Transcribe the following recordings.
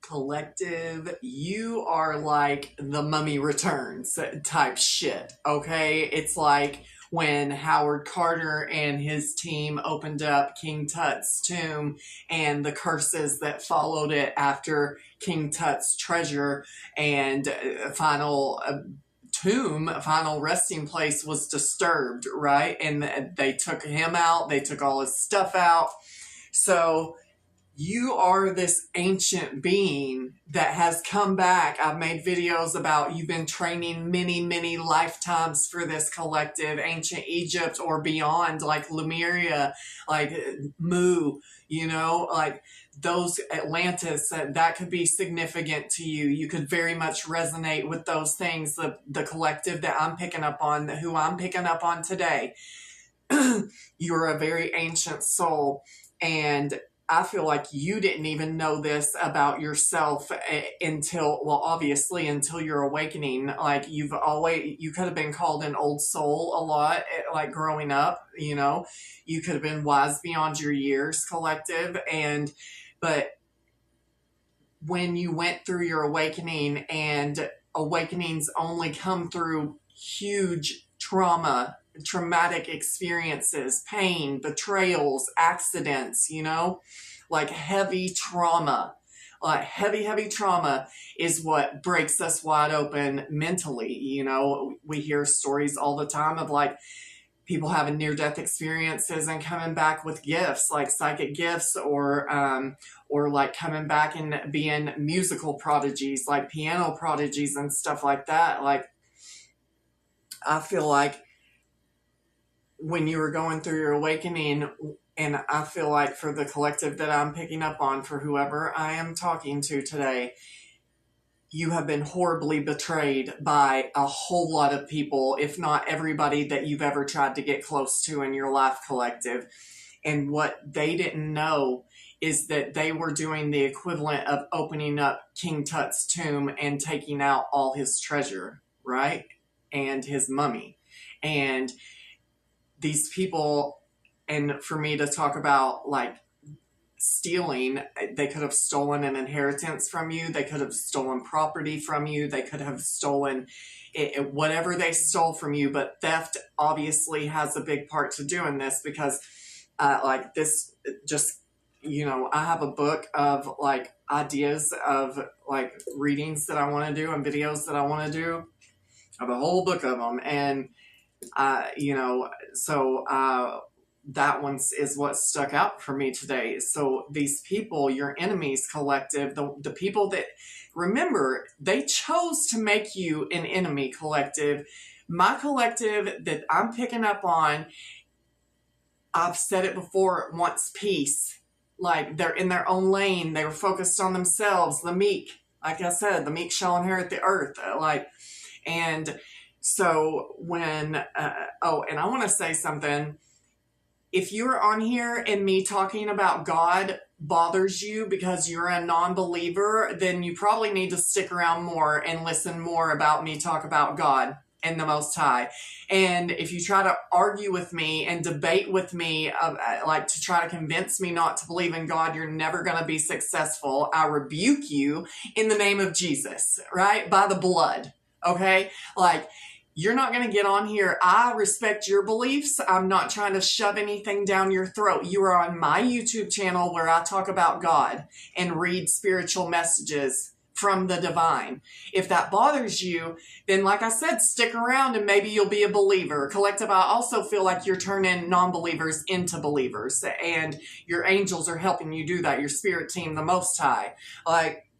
Collective, you are like the Mummy Returns type shit, okay? It's like when Howard Carter and his team opened up King Tut's tomb and the curses that followed it after King Tut's treasure and final tomb, final resting place was disturbed, right? And they took him out, they took all his stuff out. So you are this ancient being that has come back. I've made videos about you've been training many lifetimes for this collective, ancient Egypt or beyond, like Lemuria, like Mu, you know, like those Atlantis, that could be significant to you. You could very much resonate with those things. The collective that I'm picking up on, who I'm picking up on today, you're a very ancient soul. And I feel like you didn't even know this about yourself until, well, obviously until your awakening. Like you could have been called an old soul a lot, like growing up, you know, you could have been wise beyond your years, collective. But when you went through your awakening, and awakenings only come through huge traumatic experiences, pain, betrayals, accidents, you know, like heavy trauma. Like heavy trauma is what breaks us wide open mentally. You know, we hear stories all the time of like people having near-death experiences and coming back with gifts, like psychic gifts, or like coming back and being musical prodigies, like piano prodigies and stuff like that. Like, I feel like when you were going through your awakening, and I feel like for the collective that I'm picking up on, for whoever I am talking to today, you have been horribly betrayed by a whole lot of people, if not everybody that you've ever tried to get close to in your life, collective. And what they didn't know is that they were doing the equivalent of opening up King Tut's tomb and taking out all his treasure, right? And his mummy. And these people, and for me to talk about like stealing, they could have stolen an inheritance from you, they could have stolen property from you, they could have stolen whatever they stole from you. But theft obviously has a big part to do in this, because like this, just, you know, I have a book of like ideas of like readings that I want to do and videos that I want to do. I have a whole book of them, and you know, so that one is what stuck out for me today. So these people, your enemies, collective, the people that, remember, they chose to make you an enemy, collective. My collective that I'm picking up on, I've said it before, wants peace. Like, they're in their own lane. They were focused on themselves. The meek, like I said, the meek shall inherit the earth. And so when, and I want to say something. If you're on here and me talking about God bothers you because you're a non-believer, then you probably need to stick around more and listen more about me talk about God and the Most High. And if you try to argue with me and debate with me, like to try to convince me not to believe in God, you're never going to be successful. I rebuke you in the name of Jesus, right? By the blood, okay? Like, you're not going to get on here. I respect your beliefs. I'm not trying to shove anything down your throat. You are on my YouTube channel where I talk about God and read spiritual messages from the divine. If that bothers you, then like I said, stick around and maybe you'll be a believer. Collective, I also feel like you're turning non-believers into believers, and your angels are helping you do that. Your spirit team, the Most High. Like,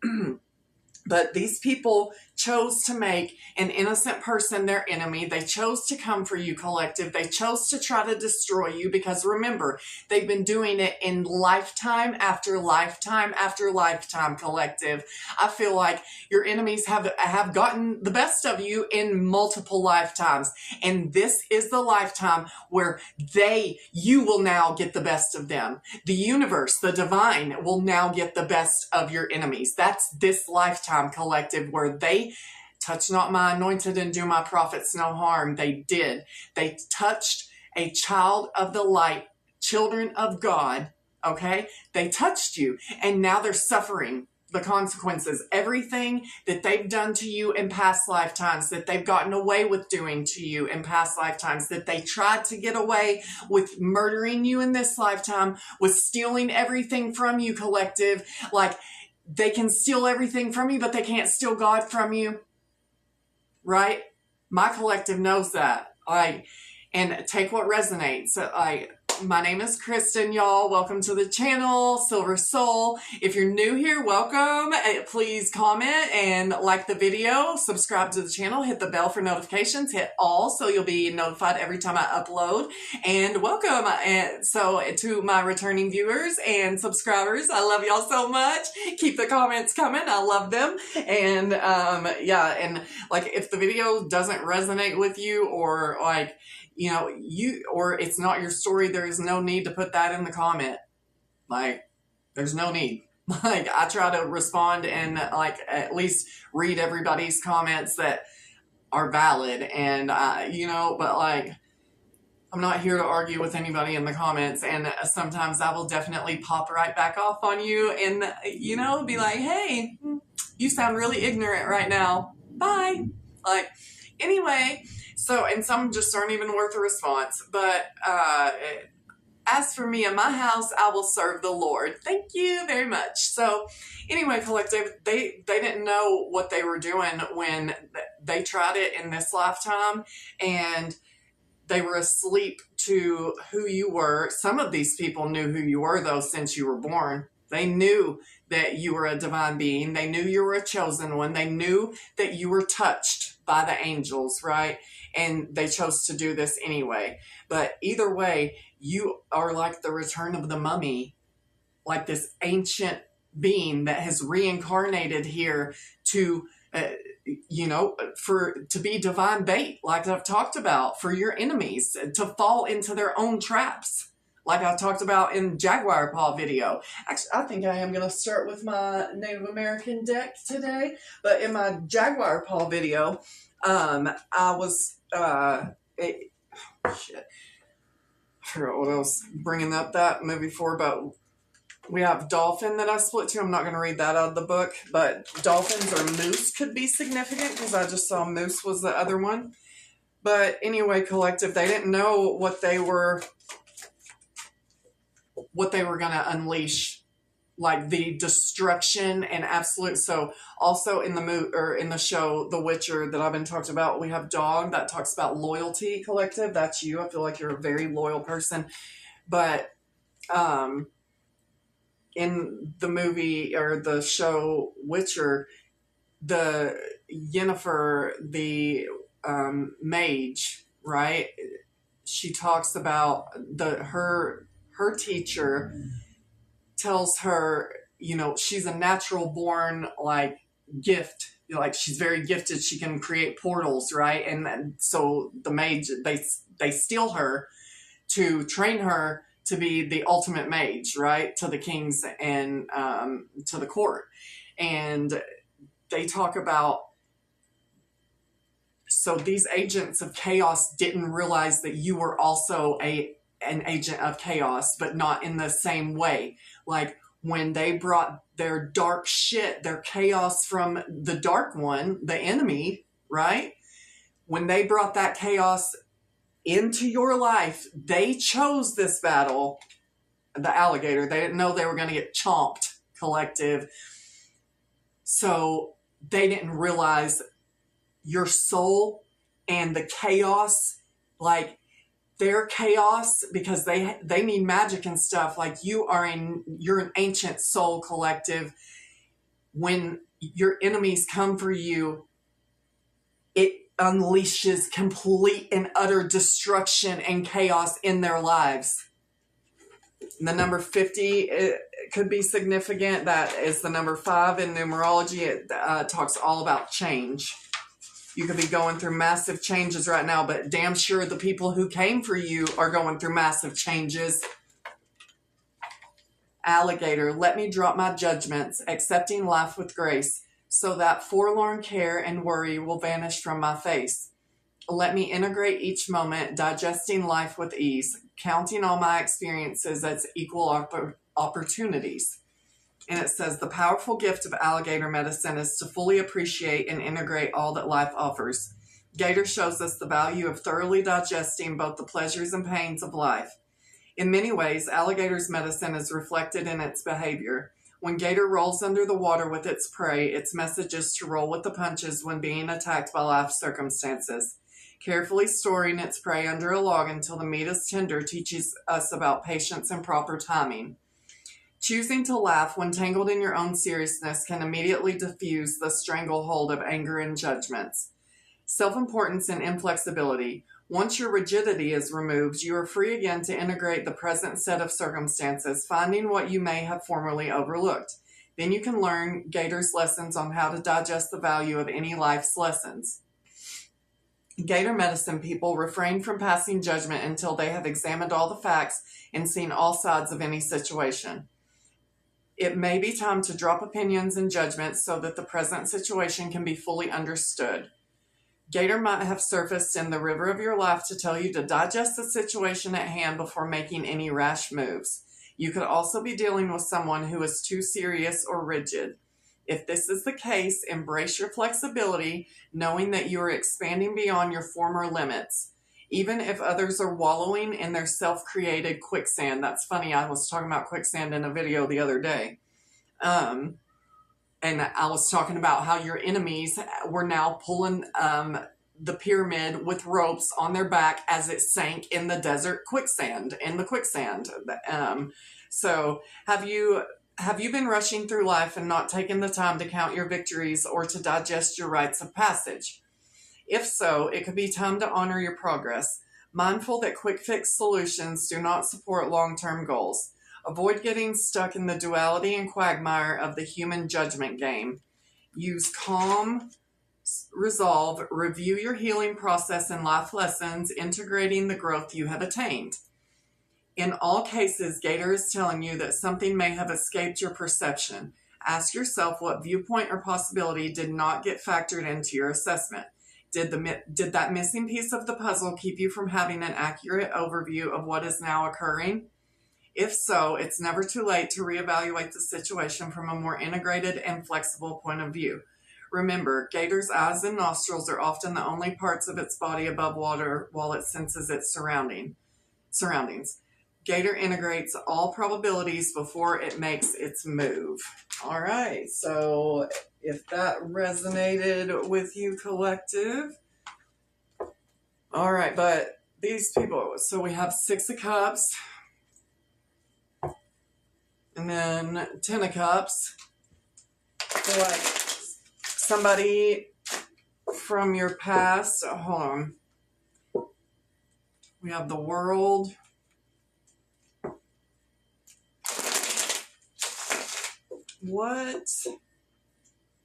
but these people chose to make an innocent person their enemy. They chose to come for you, collective. They chose to try to destroy you, because remember, they've been doing it in lifetime after lifetime after lifetime, collective. I feel like your enemies have gotten the best of you in multiple lifetimes. And this is the lifetime where you will now get the best of them. The universe, the divine, will now get the best of your enemies. That's this lifetime, collective, where they touch not my anointed and do my prophets no harm. They did. They touched a child of the light, children of God, okay? They touched you, and now they're suffering. the consequences, everything that they've done to you in past lifetimes, that they've gotten away with doing to you in past lifetimes, that they tried to get away with murdering you in this lifetime, with stealing everything from you, collective. Like, they can steal everything from you, but they can't steal God from you, right? My collective knows that. Like, and take what resonates. My name is Kristen, y'all. Welcome to the channel, Silver Soul. If you're new here, welcome. Please comment and like the video. Subscribe to the channel. Hit the bell for notifications. Hit all so you'll be notified every time I upload. And welcome. So to my returning viewers and subscribers, I love y'all so much. Keep the comments coming. I love them. And yeah, and like if the video doesn't resonate with you, or like, you know, or it's not your story, there is no need to put that in the comment. Like, there's no need. Like, I try to respond and like at least read everybody's comments that are valid, and you know, but like, I'm not here to argue with anybody in the comments, and sometimes I will definitely pop right back off on you and, you know, be like, hey, you sound really ignorant right now. Bye. Like, anyway. So, and some just aren't even worth a response. But as for me and my house, I will serve the Lord. Thank you very much. So, anyway, collective, they didn't know what they were doing when they tried it in this lifetime, and they were asleep to who you were. Some of these people knew who you were, though, since you were born. They knew that you were a divine being. They knew you were a chosen one. They knew that you were touched by the angels, right? And they chose to do this anyway. But either way, you are like the return of the mummy, like this ancient being that has reincarnated here to, you know, to be divine bait, like I've talked about, for your enemies to fall into their own traps. Like I talked about in Jaguar Paw video. Actually, I think I am going to start with my Native American deck today. But in my Jaguar Paw video, I was, shit. I forgot what I was bringing up that movie for, but we have dolphin that I split to. I'm not going to read that out of the book, but dolphins or moose could be significant because I just saw moose was the other one. But anyway, collective, they didn't know what they were going to unleash, like the destruction and absolute. So also in the show The Witcher that I've been talking about, we have Dog that talks about loyalty, collective. That's you. I feel like you're a very loyal person. But in the movie or the show Witcher, the Yennefer, the mage, right? She talks about her teacher tells her, you know, she's a natural born like gift, like she's very gifted, she can create portals, right? And so the mage, they steal her to train her to be the ultimate mage, right, to the kings and to the court. And they talk about, so these agents of chaos didn't realize that you were also an agent of chaos, but not in the same way. Like when they brought their dark shit, their chaos from the dark one, the enemy, right? When they brought that chaos into your life, they chose this battle, the alligator. They didn't know they were going to get chomped, collective. So they didn't realize your soul and the chaos, like their chaos, because they need magic and stuff. Like you're an ancient soul, collective. When your enemies come for you, it unleashes complete and utter destruction and chaos in their lives. The number 50, it could be significant. That is the number 5 in numerology. It talks all about change. You could be going through massive changes right now, but damn sure the people who came for you are going through massive changes. Alligator, let me drop my judgments, accepting life with grace, so that forlorn care and worry will vanish from my face. Let me integrate each moment, digesting life with ease, counting all my experiences as equal opportunities. And it says, the powerful gift of alligator medicine is to fully appreciate and integrate all that life offers. Gator shows us the value of thoroughly digesting both the pleasures and pains of life. In many ways, alligator's medicine is reflected in its behavior. When Gator rolls under the water with its prey, its message is to roll with the punches when being attacked by life circumstances. Carefully storing its prey under a log until the meat is tender teaches us about patience and proper timing. Choosing to laugh when tangled in your own seriousness can immediately diffuse the stranglehold of anger and judgments. Self-importance and inflexibility. Once your rigidity is removed, you are free again to integrate the present set of circumstances, finding what you may have formerly overlooked. Then you can learn Gator's lessons on how to digest the value of any life's lessons. Gator medicine people refrain from passing judgment until they have examined all the facts and seen all sides of any situation. It may be time to drop opinions and judgments so that the present situation can be fully understood. Gator might have surfaced in the river of your life to tell you to digest the situation at hand before making any rash moves. You could also be dealing with someone who is too serious or rigid. If this is the case, embrace your flexibility, knowing that you are expanding beyond your former limits. Even if others are wallowing in their self-created quicksand. That's funny, I was talking about quicksand in a video the other day. And I was talking about how your enemies were now pulling the pyramid with ropes on their back as it sank in the desert quicksand, So have you been rushing through life and not taken the time to count your victories or to digest your rites of passage? If so, it could be time to honor your progress, mindful that quick fix solutions do not support long-term goals. Avoid getting stuck in the duality and quagmire of the human judgment game. Use calm resolve, review your healing process and life lessons, integrating the growth you have attained. In all cases, Gator is telling you that something may have escaped your perception. Ask yourself what viewpoint or possibility did not get factored into your assessment. Did that missing piece of the puzzle keep you from having an accurate overview of what is now occurring? If so, it's never too late to reevaluate the situation from a more integrated and flexible point of view. Remember, Gator's eyes and nostrils are often the only parts of its body above water while it senses its surroundings. Gator integrates all probabilities before it makes its move. All right, so if that resonated with you, collective. All right, but these people, so we have 6 of Cups, and then 10 of Cups. So like somebody from your past, hold on. We have the World. What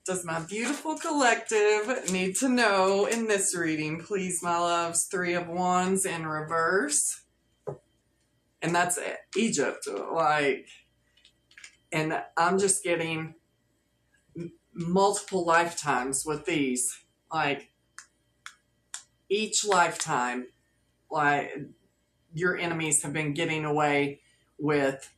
does my beautiful collective need to know in this reading? Please, my loves. 3 of Wands in reverse. And that's Egypt. And I'm just getting multiple lifetimes with these. Like, each lifetime, like, your enemies have been getting away with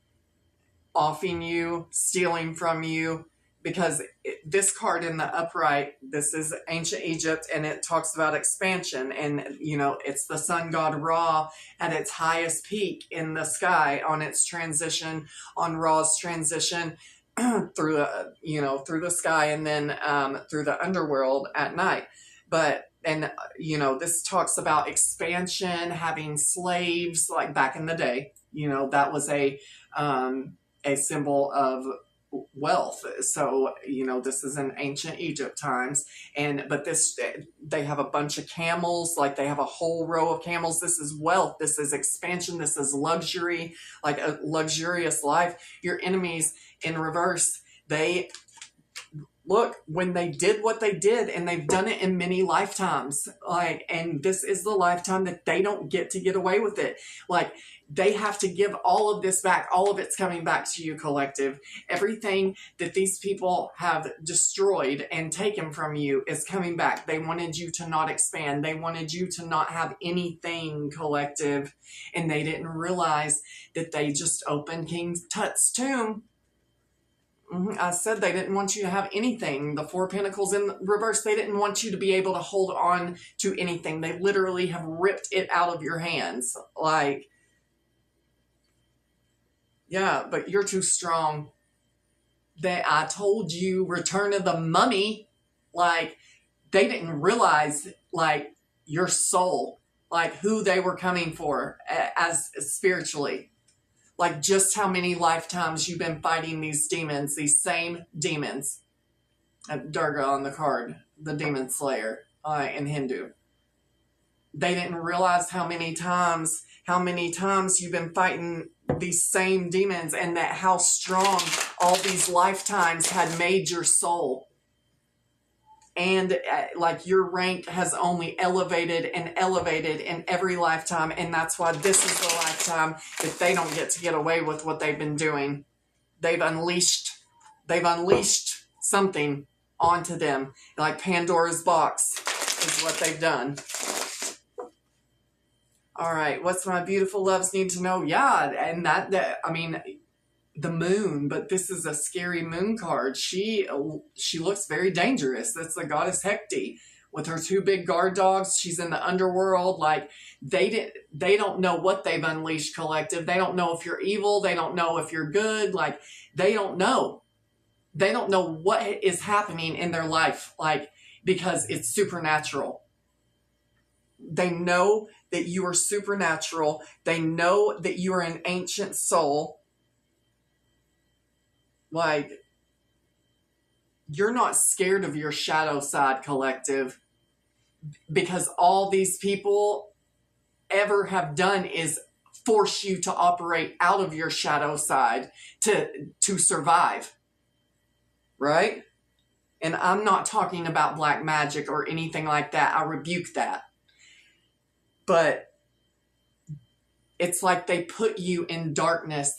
offing you, stealing from you, because this card in the upright, this is ancient Egypt, and it talks about expansion, and it's the sun god Ra at its highest peak in the sky on its transition, on Ra's transition through the sky, and then through the underworld at night. This talks about expansion, having slaves, like back in the day. That was a symbol of wealth. So, this is in ancient Egypt times. But they have a bunch of camels, like they have a whole row of camels. This is wealth. This is expansion. This is luxury, like a luxurious life. Your enemies in reverse, look, when they did what they did, and they've done it in many lifetimes, and this is the lifetime that they don't get to get away with it. They have to give all of this back. All of it's coming back to you, collective. Everything that these people have destroyed and taken from you is coming back. They wanted you to not expand. They wanted you to not have anything, collective. And they didn't realize that they just opened King Tut's tomb. I said they didn't want you to have anything. The Four Pentacles in reverse, they didn't want you to be able to hold on to anything. They literally have ripped it out of your hands. Like, yeah, but you're too strong. I told you, Return of the Mummy. Like, they didn't realize, like, your soul, like, who they were coming for as spiritually. Like, just how many lifetimes you've been fighting these demons, these same demons. Durga on the card, the demon slayer in Hindu. They didn't realize how many times you've been fighting these same demons, and that how strong all these lifetimes had made your soul. And like, your rank has only elevated and elevated in every lifetime. And that's why this is the lifetime that they don't get to get away with what they've been doing. They've unleashed something onto them. Like Pandora's box is what they've done. All right. What's my beautiful loves need to know? Yeah. And I mean, the moon, but this is a scary moon card. She looks very dangerous. That's the goddess Hecate with her two big guard dogs. She's in the underworld. Like, they don't know what they've unleashed, collective. They don't know if you're evil. They don't know if you're good. Like, they don't know. They don't know what is happening in their life, like, because it's supernatural. They know that you are supernatural. They know that you are an ancient soul. Like, you're not scared of your shadow side, collective, because all these people ever have done is force you to operate out of your shadow side to survive, right? And I'm not talking about black magic or anything like that. I rebuke that. But it's like they put you in darkness.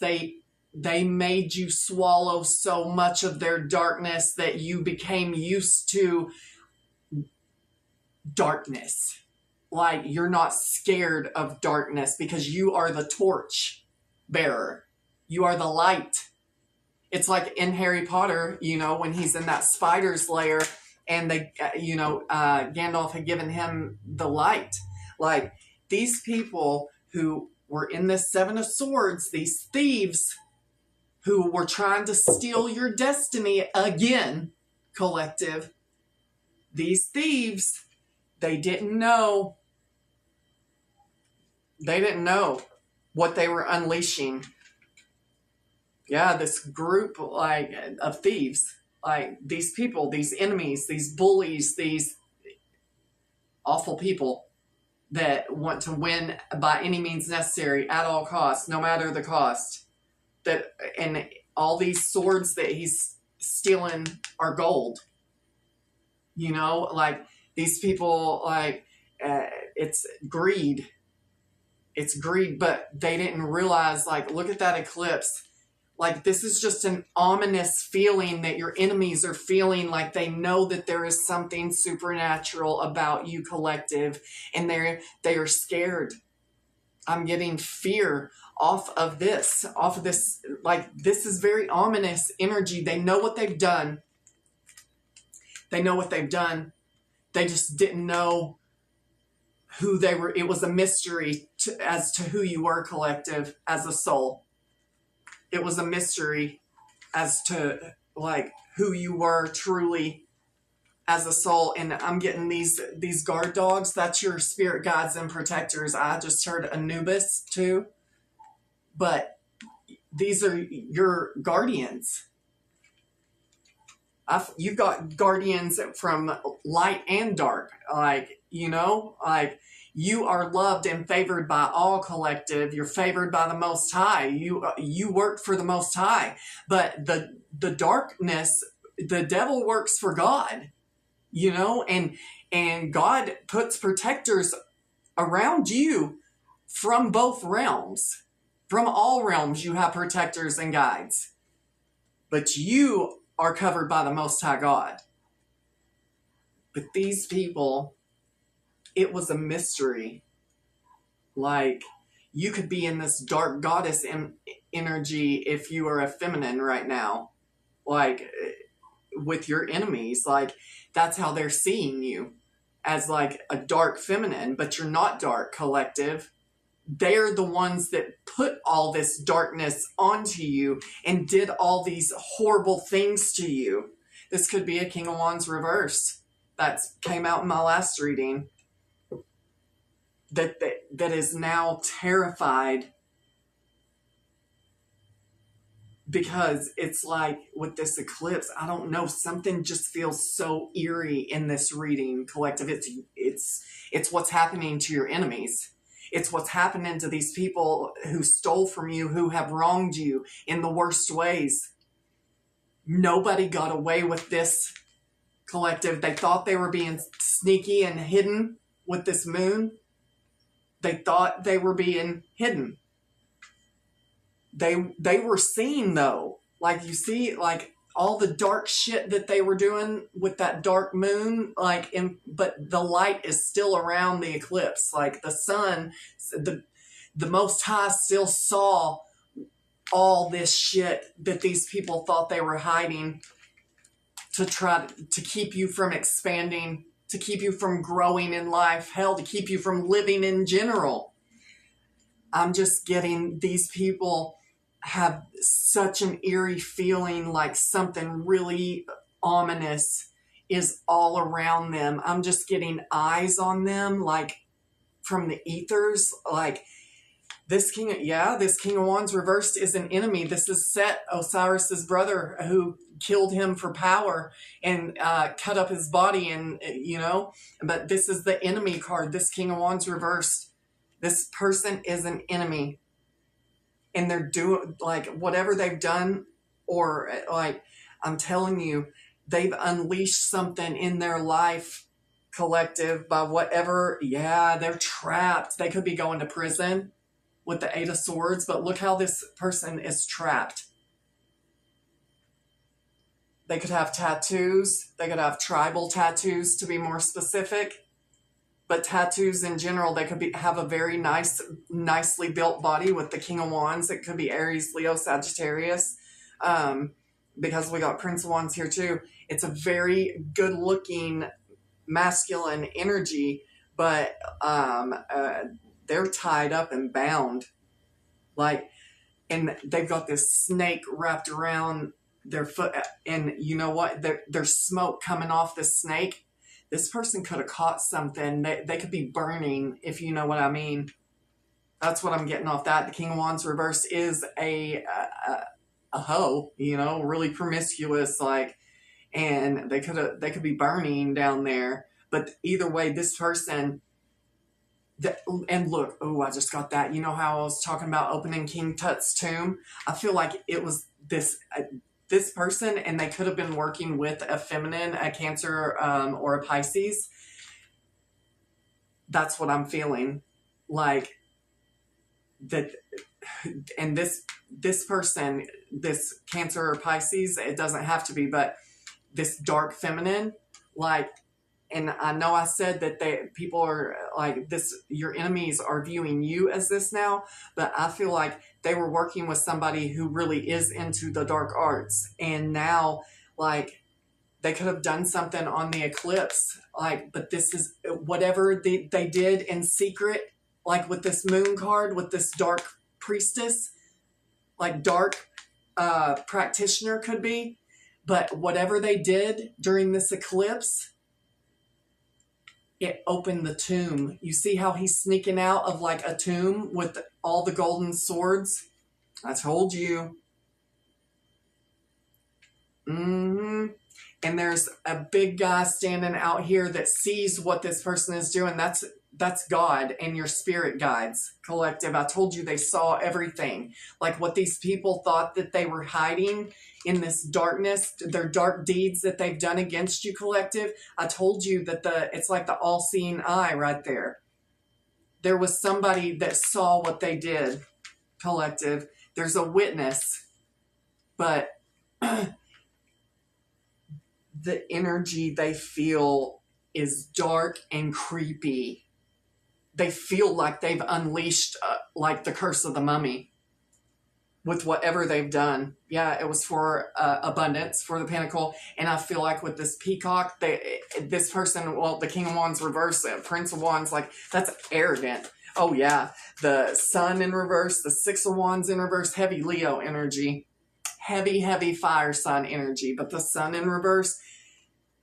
They made you swallow so much of their darkness that you became used to darkness. Like, you're not scared of darkness because you are the torch bearer. You are the light. It's like in Harry Potter, when he's in that spider's lair and Gandalf had given him the light. Like, these people who were in this Seven of Swords, these thieves, who were trying to steal your destiny again, collective. These thieves, they didn't know. They didn't know what they were unleashing. Yeah, this group, like, of thieves, like, these people, these enemies, these bullies, these awful people that want to win by any means necessary, at all costs, no matter the cost. And all these swords that he's stealing are gold. Like, these people, like, it's greed. It's greed, but they didn't realize, like, look at that eclipse. Like, this is just an ominous feeling that your enemies are feeling, like they know that there is something supernatural about you, collective, and they are scared. I'm getting fear off of this. Like, this is very ominous energy. They know what they've done. They know what they've done. They just didn't know who they were. It was a mystery as to who you were, collective, as a soul. It was a mystery as to, like, who you were truly as a soul. And I'm getting these guard dogs. That's your spirit guides and protectors. I just heard Anubis too. But these are your guardians. You've got guardians from light and dark. Like, like, you are loved and favored by all, collective. You're favored by the Most High. You work for the Most High. But the darkness, the devil works for God, and God puts protectors around you from both realms. From all realms, you have protectors and guides. But you are covered by the Most High God. But these people, it was a mystery. Like, you could be in this dark goddess energy if you are a feminine right now. like with your enemies. Like that's how they're seeing you, as like a dark feminine, but you're not dark, collective. They're the ones that put all this darkness onto you and did all these horrible things to you. This could be a King of Wands reverse that came out in my last reading, that is now terrified, because it's like with this eclipse, I don't know, something just feels so eerie in this reading, collective. It's what's happening to your enemies. It's what's happening to these people who stole from you, who have wronged you in the worst ways. Nobody got away with this, collective. They thought they were being sneaky and hidden with this moon. They thought they were being hidden. They were seen, though. Like, you see, like, all the dark shit that they were doing with that dark moon, like, but the light is still around the eclipse. Like, the sun, the Most High still saw all this shit that these people thought they were hiding, to try to keep you from expanding, to keep you from growing in life, hell, to keep you from living in general. I'm just getting these people have such an eerie feeling, like something really ominous is all around them. I'm just getting eyes on them, like from the ethers. Like this King of Wands reversed is an enemy. This is Set, Osiris's brother, who killed him for power and cut up his body, and but this is the enemy card. This King of Wands reversed. This person is an enemy. And they're doing, like, whatever they've done, or, like, I'm telling you, they've unleashed something in their life, collective, by whatever. Yeah, they're trapped. They could be going to prison with the Eight of Swords, but look how this person is trapped. They could have tattoos. They could have tribal tattoos, to be more specific. But tattoos in general, they could have a very nicely built body with the King of Wands. It could be Aries, Leo, Sagittarius, because we got Prince of Wands here too. It's a very good-looking masculine energy, but they're tied up and bound, like, and they've got this snake wrapped around their foot, and you know what? There's smoke coming off the snake. This person could have caught something. They could be burning, if you know what I mean. That's what I'm getting off that. The King of Wands reverse is a hoe, really promiscuous, like, and they could be burning down there. But either way, this person, and look, I just got that. You know how I was talking about opening King Tut's tomb? I feel like it was this person, and they could have been working with a feminine, a Cancer, or a Pisces. That's what I'm feeling. Like, that, and this person, this Cancer or Pisces, it doesn't have to be, but this dark feminine, like, and I know I said that people are like this, your enemies are viewing you as this now, but I feel like they were working with somebody who really is into the dark arts. And now, like, they could have done something on the eclipse, like, but this is whatever they did in secret, like with this moon card, with this dark priestess, like dark practitioner could be, but whatever they did during this eclipse, it opened the tomb. You see how he's sneaking out of like a tomb with all the golden swords? I told you. And there's a big guy standing out here that sees what this person is doing. That's God and your spirit guides, collective. I told you they saw everything. Like what these people thought that they were hiding in this darkness, their dark deeds that they've done against you, collective. I told you that it's like the all-seeing eye right there. There was somebody that saw what they did, collective. There's a witness, but the energy they feel is dark and creepy. They feel like they've unleashed like the curse of the mummy. with whatever they've done. Yeah, it was for abundance, for the pinnacle. And I feel like with this peacock, this person, well, the King of Wands reverse, Prince of Wands, like, that's arrogant. Oh, yeah. The Sun in reverse, the Six of Wands in reverse, heavy Leo energy. Heavy, heavy fire sign energy. But the Sun in reverse,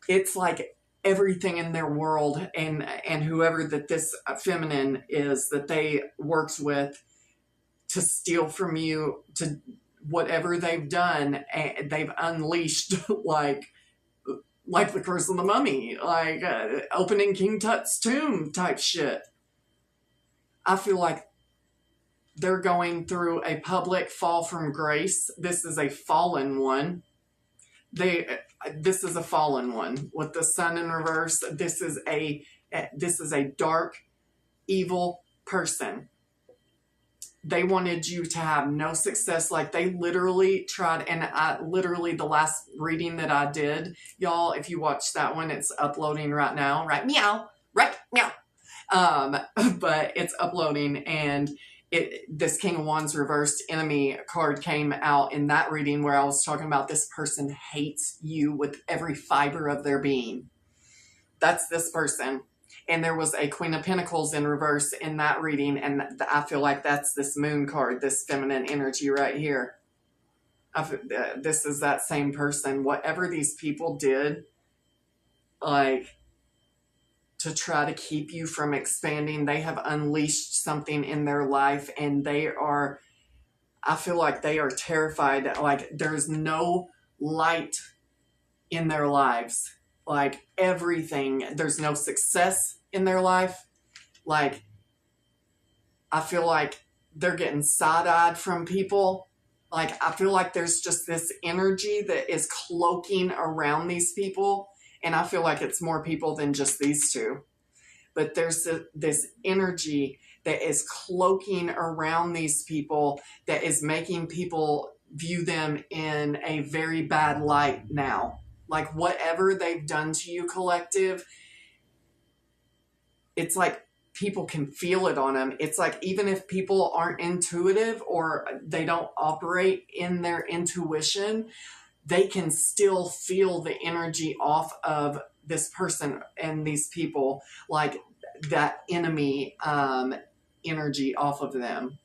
it's like everything in their world and whoever that this feminine is that they works with to steal from you, to whatever they've done, they've unleashed like the curse of the mummy, like opening King Tut's tomb type shit. I feel like they're going through a public fall from grace. This is a fallen one. This is a fallen one with the Sun in reverse. This is a dark, evil person. They wanted you to have no success. Like, they literally tried, and the last reading that I did, y'all, if you watch that one, it's uploading right now, right meow, right meow. But it's uploading, and this King of Wands reversed enemy card came out in that reading where I was talking about this person hates you with every fiber of their being. That's this person. And there was a Queen of Pentacles in reverse in that reading. And I feel like that's this moon card, this feminine energy right here. This is that same person. Whatever these people did, like, to try to keep you from expanding, they have unleashed something in their life. And I feel like they are terrified. Like, there's no light in their lives. Like, everything, there's no success in their life. Like, I feel like they're getting side-eyed from people. Like, I feel like there's just this energy that is cloaking around these people. And I feel like it's more people than just these two. But there's this energy that is cloaking around these people that is making people view them in a very bad light now. Like, whatever they've done to you, collective, it's like people can feel it on them. It's like, even if people aren't intuitive or they don't operate in their intuition, they can still feel the energy off of this person and these people, like that enemy energy off of them.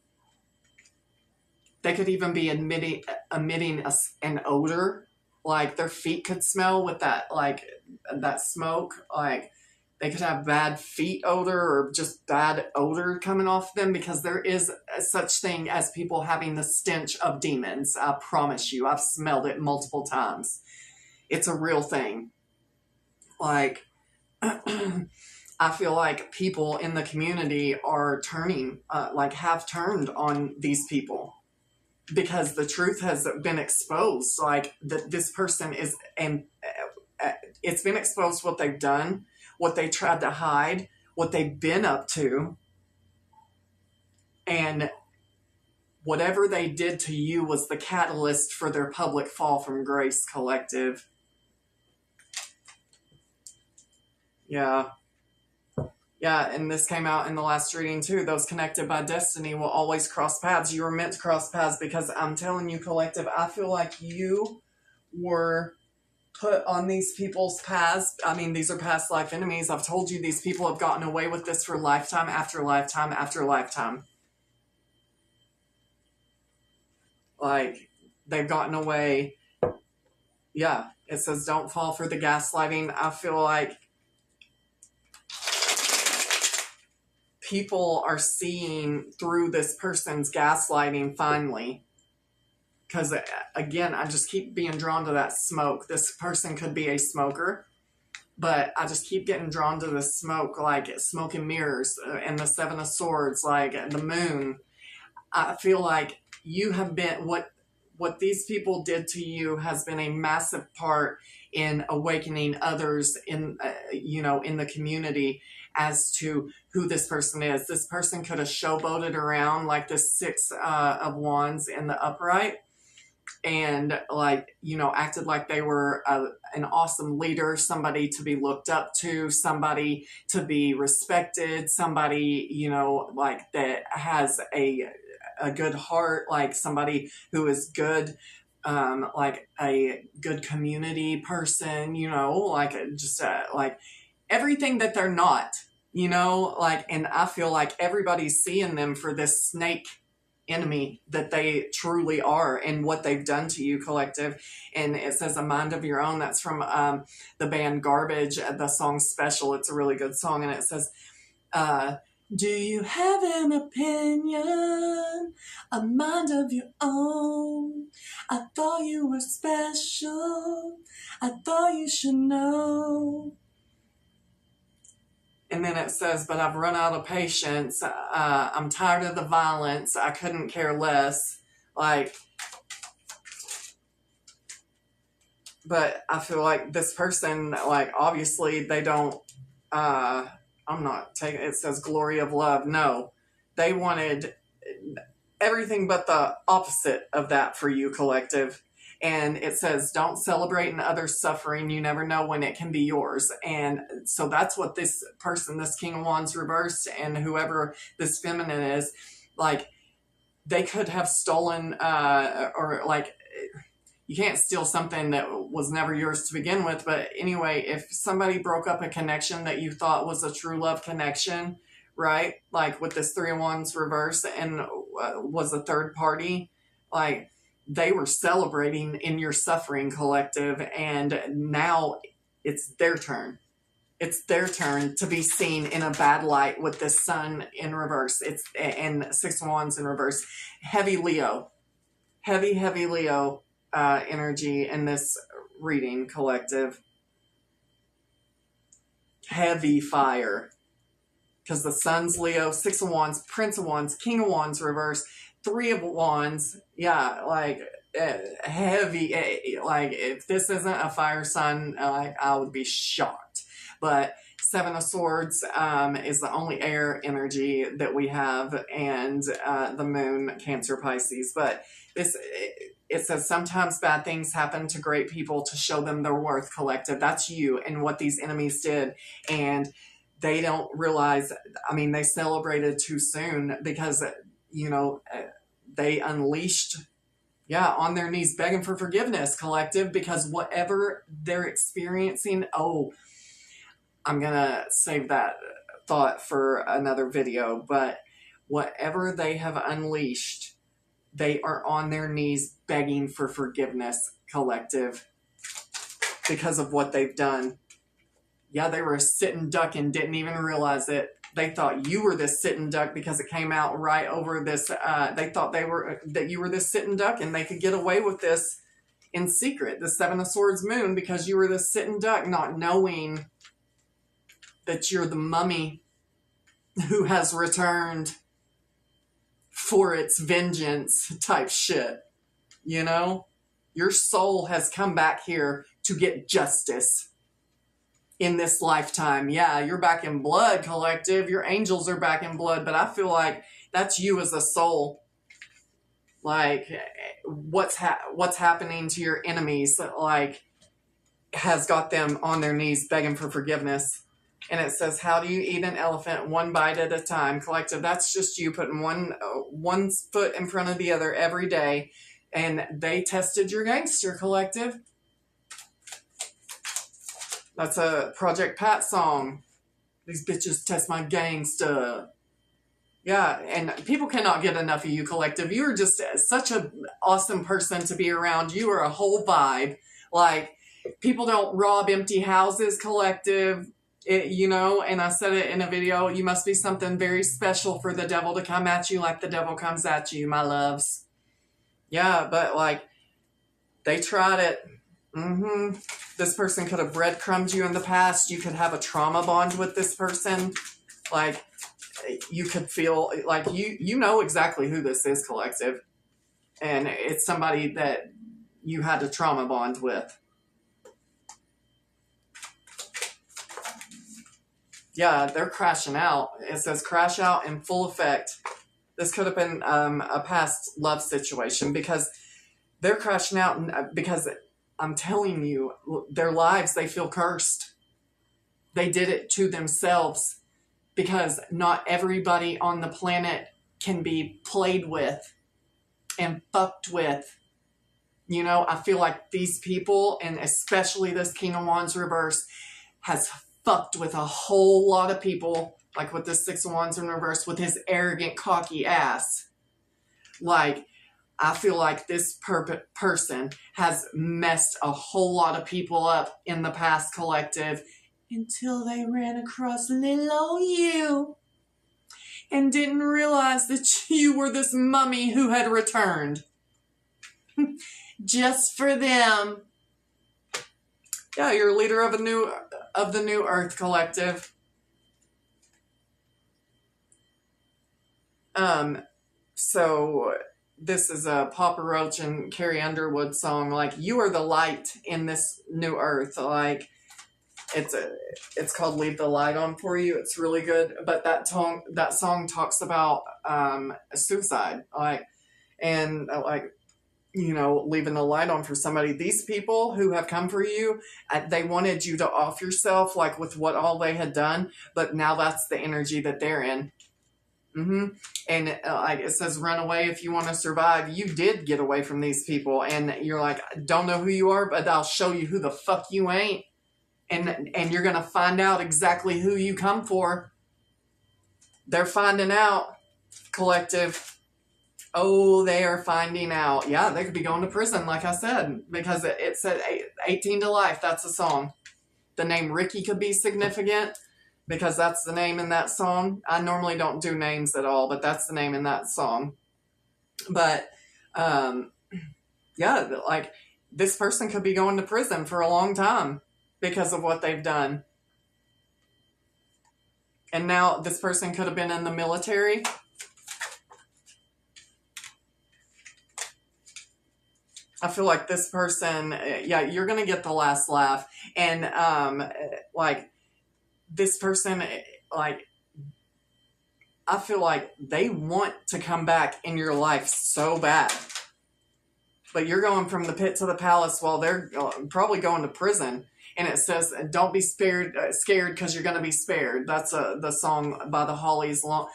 They could even be emitting an odor. Like, their feet could smell with that, like, that smoke. Like, they could have bad feet odor or just bad odor coming off them, because there is such thing as people having the stench of demons. I promise you, I've smelled it multiple times. It's a real thing. Like, I feel like people in the community are turning, have turned on these people. Because the truth has been exposed, like that this person is, and it's been exposed what they've done, what they tried to hide, what they've been up to, and whatever they did to you was the catalyst for their public fall from grace, collective. Yeah. Yeah, and this came out in the last reading too. Those connected by destiny will always cross paths. You were meant to cross paths, because I'm telling you, collective, I feel like you were put on these people's paths. I mean, these are past life enemies. I've told you these people have gotten away with this for lifetime after lifetime after lifetime. Like, they've gotten away. Yeah, it says don't fall for the gaslighting. I feel like people are seeing through this person's gaslighting finally. Because, again, I just keep being drawn to that smoke. This person could be a smoker, but I just keep getting drawn to the smoke, like smoke and mirrors and the Seven of Swords, like the moon. I feel like you have been, what these people did to you has been a massive part in awakening others in, in the community as to who this person is. This person could have showboated around like the Six of Wands in the upright and acted like they were an awesome leader, somebody to be looked up to, somebody to be respected, somebody, that has a good heart, like somebody who is good, like a good community person, you know, like just like everything that they're not, you know, like, and I feel like everybody's seeing them for this snake enemy that they truly are and what they've done to you, collective. And it says a mind of your own. That's from the band Garbage, the song Special. It's a really good song. And it says, do you have an opinion, a mind of your own? I thought you were special, I thought you should know. And then it says, but I've run out of patience. I'm tired of the violence. I couldn't care less. Like, but I feel like this person, like, obviously they don't, I'm not taking, it says glory of love. No, they wanted everything but the opposite of that for you, collective. And it says, don't celebrate in others' suffering. You never know when it can be yours. And so that's what this person, this King of Wands reversed, and whoever this feminine is, like, they could have stolen, or like, you can't steal something that was never yours to begin with. But anyway, if somebody broke up a connection that you thought was a true love connection, right? Like with this Three of Wands reverse, and was a third party, like, they were celebrating in your suffering, collective, and now it's their turn. It's their turn to be seen in a bad light with this Sun in reverse. It's and Six of Wands in reverse. Heavy Leo. Heavy Leo energy in this reading, collective. Heavy fire. Because the Sun's Leo, Six of Wands, Prince of Wands, King of Wands reverse, Three of Wands. Yeah, like heavy. Like if this isn't a fire sign, like I would be shocked. But Seven of Swords is the only air energy that we have, and the Moon, Cancer, Pisces. But this, it says sometimes bad things happen to great people to show them their worth, collective. That's you and what these enemies did. And they don't realize, I mean, they celebrated too soon because, you know, they unleashed, on their knees begging for forgiveness, collective, because whatever they're experiencing, I'm going to save that thought for another video, but whatever they have unleashed, they are on their knees begging for forgiveness, collective, because of what they've done. Yeah, they were a sitting duck and didn't even realize it. They thought you were this sitting duck because it came out right over this. They thought that you were this sitting duck and they could get away with this in secret. The Seven of Swords Moon, because you were this sitting duck, not knowing that you're the mummy who has returned for its vengeance type shit. You know? Your soul has come back here to get justice. In this lifetime. Yeah, you're back in blood, collective. Your angels are back in blood, but I feel like that's you as a soul. Like, what's happening to your enemies, like, has got them on their knees begging for forgiveness. And it says, how do you eat an elephant? One bite at a time, collective. That's just you putting one foot in front of the other every day. And they tested your gangster, collective. That's a Project Pat song. These bitches test my gangsta. Yeah, and people cannot get enough of you, collective. You are just such an awesome person to be around. You are a whole vibe. Like, people don't rob empty houses, collective. You know, and I said it in a video, you must be something very special for the devil to come at you like the devil comes at you, my loves. Yeah, but like, they tried it. This person could have breadcrumbed you in the past. You could have a trauma bond with this person. Like, you could feel like you know exactly who this is, collective. And it's somebody that you had a trauma bond with. Yeah, they're crashing out. It says crash out in full effect. This could have been a past love situation because they're crashing out because I'm telling you, their lives, they feel cursed. They did it to themselves because not everybody on the planet can be played with. and fucked with. You know, I feel like these people, and especially this King of Wands reverse, has fucked with a whole lot of people, like with this Six of Wands in reverse, with his arrogant, cocky ass. Like, I feel like this person has messed a whole lot of people up in the past, collective, until they ran across little old you and didn't realize that you were this mummy who had returned. Just for them. Yeah, you're leader of the new Earth, collective. So this is a Papa Roach and Carrie Underwood song. Like, you are the light in this new Earth. Like, it's called "Leave the Light On For You." It's really good. But that song talks about suicide, leaving the light on for somebody. These people who have come for you, they wanted you to off yourself, like with what all they had done. But now that's the energy that they're in. And like it says, run away if you want to survive. You did get away from these people, and you're like, I don't know who you are, but I'll show you who the fuck you ain't. And you're going to find out exactly who you come for. They're finding out, collective. Oh, they are finding out. Yeah, they could be going to prison, like I said, because it said 18 to life. That's a song. The name Ricky could be significant because that's the name in that song. I normally don't do names at all, but that's the name in that song. But, yeah, like this person could be going to prison for a long time because of what they've done. And now this person could have been in the military. I feel like this person, yeah, you're going to get the last laugh. And, like, this person, like, I feel like they want to come back in your life so bad. But you're going from the pit to the palace while they're probably going to prison. And it says, don't be scared because you're going to be spared. That's the song by the Hollies. Long,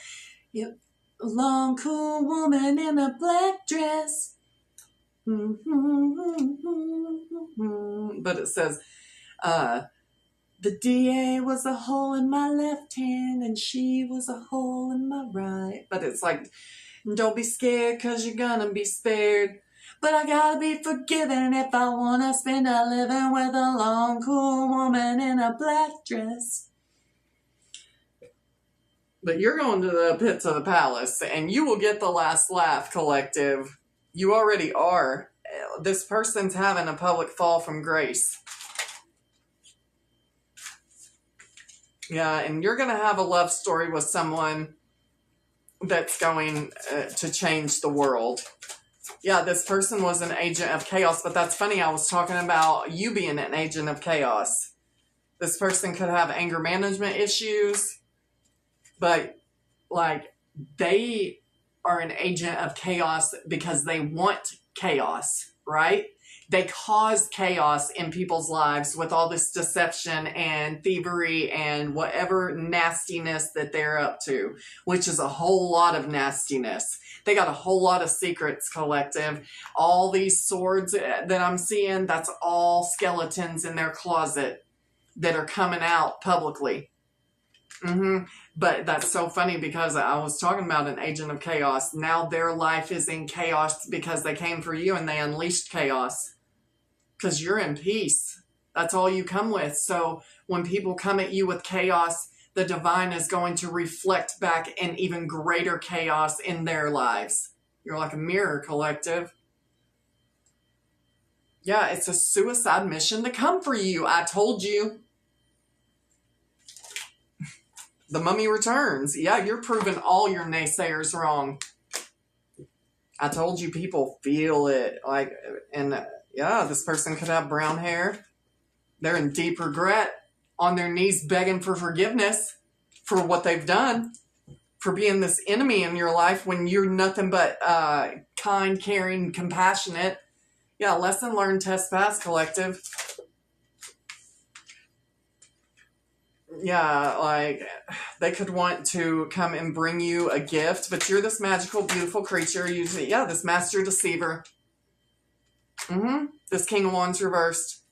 cool woman in a black dress. But it says, the DA was a hole in my left hand and she was a hole in my right. But it's like, don't be scared because you're going to be spared. But I gotta be forgiven if I want to spend a living with a long, cool woman in a black dress. But you're going to the pit to the palace, and you will get the last laugh, collective. You already are. This person's having a public fall from grace. Yeah, and you're going to have a love story with someone that's going to change the world. Yeah, this person was an agent of chaos, but that's funny. I was talking about you being an agent of chaos. This person could have anger management issues, but like they are an agent of chaos because they want chaos, right? They cause chaos in people's lives with all this deception and thievery and whatever nastiness that they're up to, which is a whole lot of nastiness. They got a whole lot of secrets, collective. All these swords that I'm seeing, that's all skeletons in their closet that are coming out publicly. But that's so funny because I was talking about an agent of chaos. Now their life is in chaos because they came for you and they unleashed chaos. Because you're in peace. That's all you come with. So when people come at you with chaos, the divine is going to reflect back in even greater chaos in their lives. You're like a mirror, collective. Yeah, it's a suicide mission to come for you. I told you. The mummy returns. Yeah, you're proving all your naysayers wrong. I told you people feel it. Like, and yeah, this person could have brown hair. They're in deep regret, on their knees begging for forgiveness for what they've done, for being this enemy in your life when you're nothing but kind, caring, compassionate. Yeah, lesson learned, test pass, collective. Yeah, like they could want to come and bring you a gift, but you're this magical, beautiful creature. Usually, yeah, this master deceiver. This King of Wands reversed,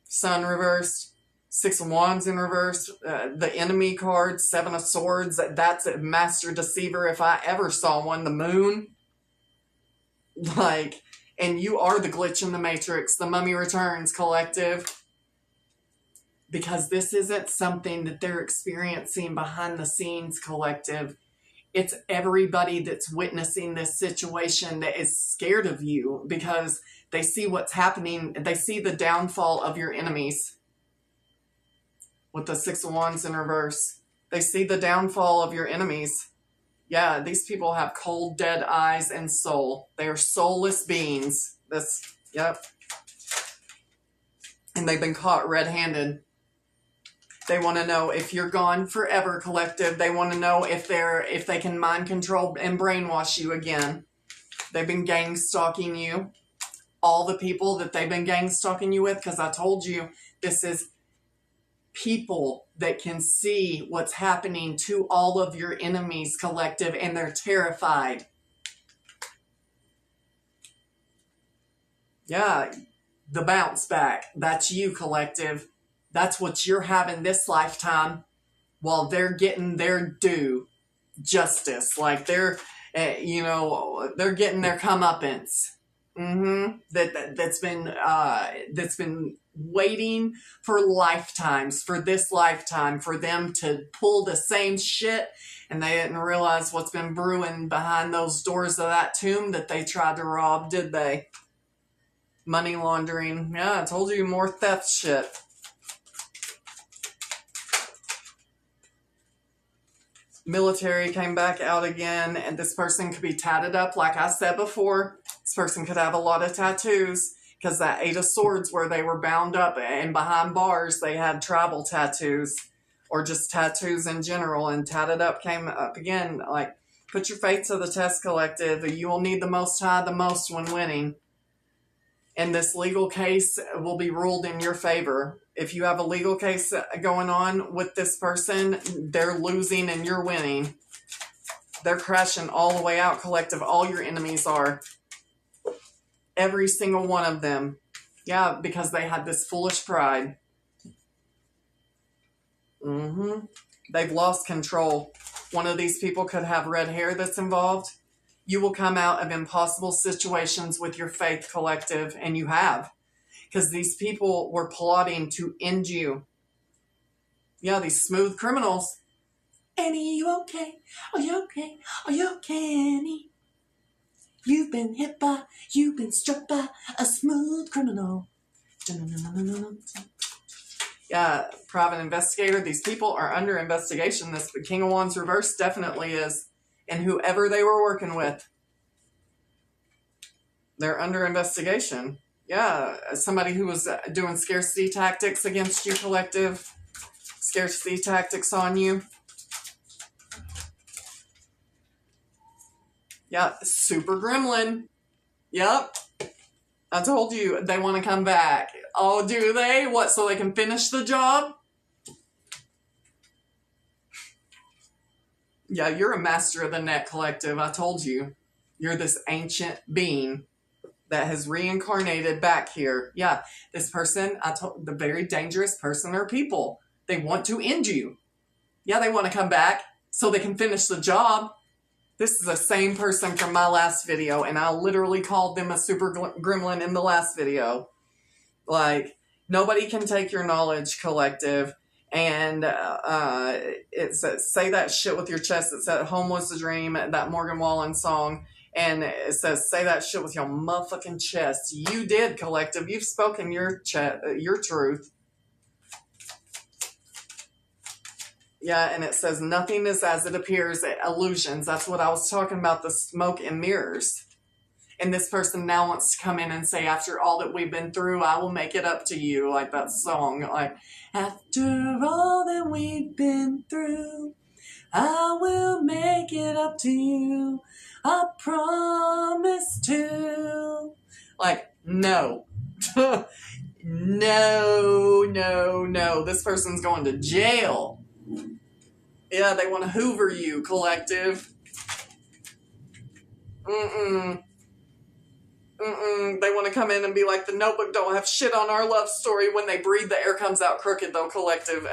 Sun reversed, Six of Wands in reverse, the enemy card, Seven of Swords. That's a master deceiver if I ever saw one. The Moon, like, and you are the glitch in the matrix. The Mummy Returns collective. Because this isn't something that they're experiencing behind the scenes collective. It's everybody that's witnessing this situation that is scared of you because they see what's happening. They see the downfall of your enemies with the Six of Wands in reverse. They see the downfall of your enemies. Yeah, these people have cold, dead eyes and soul. They are soulless beings. Yep. And they've been caught red-handed. They want to know if you're gone forever, collective. They want to know if they can mind control and brainwash you again. They've been gang stalking you. All the people that they've been gang stalking you with, because I told you this is people that can see what's happening to all of your enemies, collective, and they're terrified. Yeah, the bounce back. That's you, collective. That's what you're having this lifetime while they're getting their due justice. Like they're getting their comeuppance. That's been waiting for lifetimes, for this lifetime, for them to pull the same shit, and they didn't realize what's been brewing behind those doors of that tomb that they tried to rob, did they? Money laundering. Yeah, I told you, more theft shit. Military came back out again, and this person could be tatted up, like I said before. This person could have a lot of tattoos, because that Eight of Swords, where they were bound up and behind bars, they had tribal tattoos, or just tattoos in general, and tatted up came up again. Like, put your faith to the test, collective. You will need the Most High the most when winning. And this legal case will be ruled in your favor. If you have a legal case going on with this person, they're losing and you're winning. They're crashing all the way out, collective. All your enemies are. Every single one of them. Yeah, because they had this foolish pride. They've lost control. One of these people could have red hair that's involved. You will come out of impossible situations with your faith, collective, and you have. Because these people were plotting to end you. Yeah, these smooth criminals. Annie, you okay? Are you okay? Are you okay, Annie? You've been struck by a smooth criminal. Yeah, private investigator. These people are under investigation. This King of Wands reverse definitely is. And whoever they were working with, they're under investigation. Yeah, somebody who was doing scarcity tactics against you, collective. Scarcity tactics on you. Yeah, super gremlin. Yep. I told you, they want to come back. Oh, do they? What, so they can finish the job? Yeah, you're a master of the net, collective. I told you. You're this ancient being that has reincarnated back here. Yeah, this person, the very dangerous person or people. They want to end you. Yeah, they want to come back so they can finish the job. This is the same person from my last video, and I literally called them a super gremlin in the last video. Like, nobody can take your knowledge, collective. And it says, say that shit with your chest. It said, home was the dream, that Morgan Wallen song. And it says, say that shit with your motherfucking chest. You did, collective. You've spoken your truth. Yeah, and it says, nothing is as it appears, illusions. That's what I was talking about, the smoke and mirrors. And this person now wants to come in and say, after all that we've been through, I will make it up to you. Like that song. Like, after all that we've been through, I will make it up to you. I promise to. Like, no. No, no, no. This person's going to jail. Yeah, they want to hoover you, collective. Mm-mm. Mm-mm. They want to come in and be like, the Notebook don't have shit on our love story. When they breathe, the air comes out crooked, though, collective.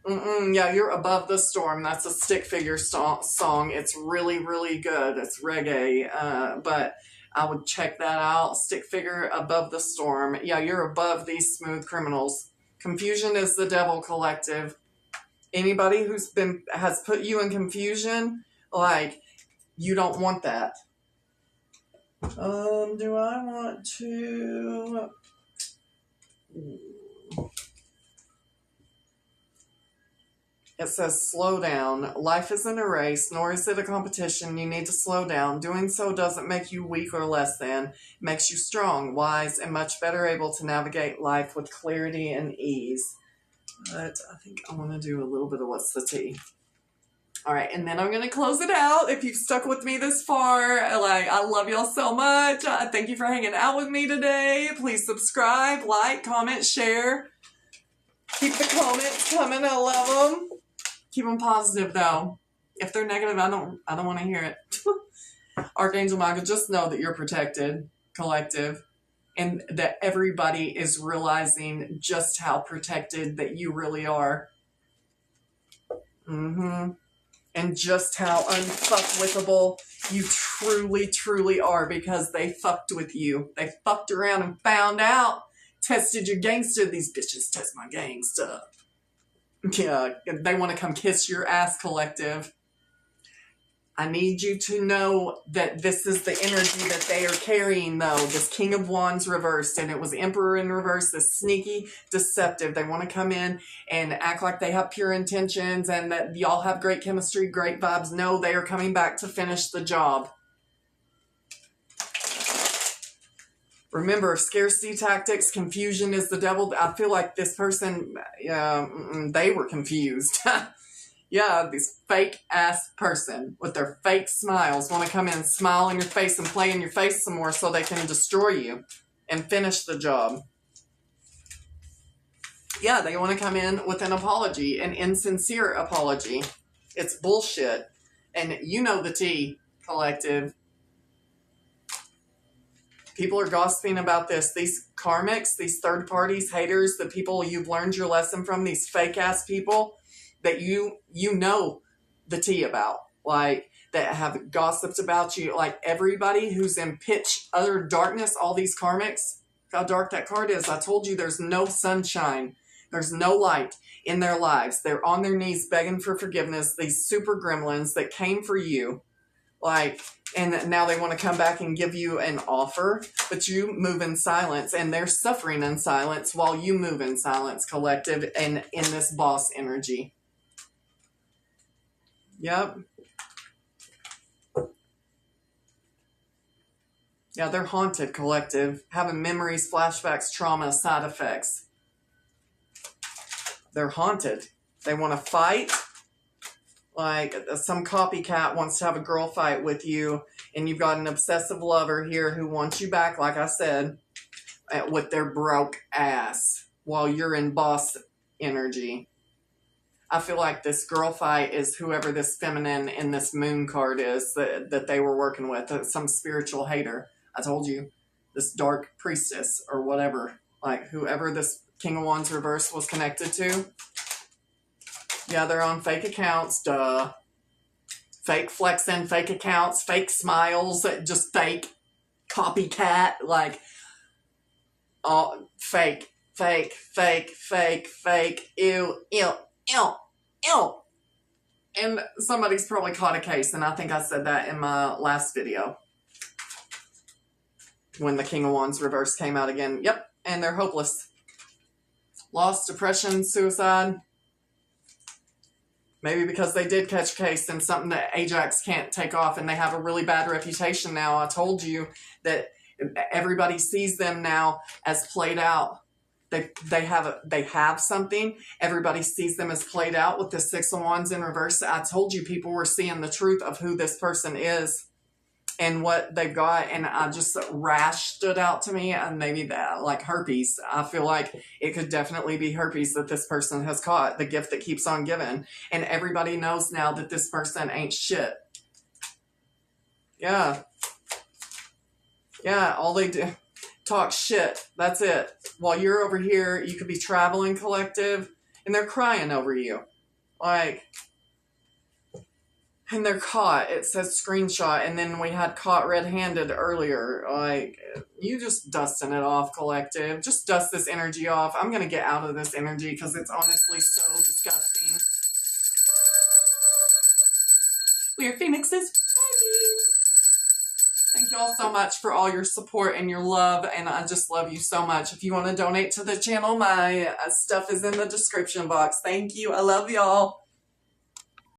Mm-mm. Yeah, you're above the storm. That's a stick figure song. It's really, really good. It's reggae. But I would check that out. Stick figure above the storm. Yeah, you're above these smooth criminals. Confusion is the devil, collective. Anybody has put you in confusion, like, you don't want that. Do I want to... It says, slow down. Life isn't a race, nor is it a competition. You need to slow down. Doing so doesn't make you weak or less than. It makes you strong, wise, and much better able to navigate life with clarity and ease. But I think I want to do a little bit of what's the tea. All right, and then I'm going to close it out. If you've stuck with me this far, I love y'all so much. Thank you for hanging out with me today. Please subscribe, like, comment, share. Keep the comments coming. I love them. Keep them positive, though. If they're negative, I don't want to hear it. Archangel Michael, just know that you're protected, collective, and that everybody is realizing just how protected that you really are. And just how unfuckwithable you truly, truly are, because they fucked with you. They fucked around and found out. Tested your gangster. These bitches test my gangster. Yeah, they want to come kiss your ass, collective. I need you to know that this is the energy that they are carrying, though. This King of Wands reversed, and it was Emperor in reverse. This sneaky, deceptive. They want to come in and act like they have pure intentions and that y'all have great chemistry, great vibes. No, they are coming back to finish the job. Remember, scarcity tactics, confusion is the devil. I feel like this person, they were confused. Yeah, this fake-ass person with their fake smiles want to come in and smile in your face and play in your face some more so they can destroy you and finish the job. Yeah, they want to come in with an apology, an insincere apology. It's bullshit. And you know the tea, collective. People are gossiping about this. These karmics, these third parties, haters, the people you've learned your lesson from, these fake-ass people that you know the tea about, like, that have gossiped about you, like everybody who's in pitch utter darkness, all these karmics, how dark that card is. I told you there's no sunshine. There's no light in their lives. They're on their knees begging for forgiveness. These super gremlins that came for you, like, and now they want to come back and give you an offer, but you move in silence, and they're suffering in silence while you move in silence, collective, and in this boss energy. Yep. Yeah, they're haunted, collective. Having memories, flashbacks, trauma, side effects. They're haunted. They want to fight. Like, some copycat wants to have a girl fight with you, and you've got an obsessive lover here who wants you back, like I said, with their broke ass while you're in boss energy. I feel like this girl fight is whoever this feminine in this moon card is that they were working with, some spiritual hater. I told you, this dark priestess or whatever, like whoever this King of Wands reverse was connected to. Yeah, they're on fake accounts, duh. Fake flexing, fake accounts, fake smiles, just fake copycat, like, oh, fake, ew, ew. Ew. And somebody's probably caught a case, and I think I said that in my last video when the King of Wands reverse came out again. Yep, and they're hopeless. Lost, depression, suicide. Maybe because they did catch a case and something that Ajax can't take off, and they have a really bad reputation now. I told you that everybody sees them now as played out. They have something. Everybody sees them as played out with the Six of Wands in reverse. I told you people were seeing the truth of who this person is. and what they've got, and I just rash stood out to me, and maybe that like herpes. I feel like it could definitely be herpes that this person has caught, the gift that keeps on giving, and everybody knows now that this person ain't shit. Yeah, all they do talk shit. That's it. While you're over here, you could be traveling, collective, and they're crying over you, like. And they're caught. It says screenshot. And then we had caught red-handed earlier. Like, you just dusting it off, collective. Just dust this energy off. I'm going to get out of this energy because it's honestly so disgusting. We are phoenixes. Thank you all so much for all your support and your love. And I just love you so much. If you want to donate to the channel, my stuff is in the description box. Thank you. I love y'all.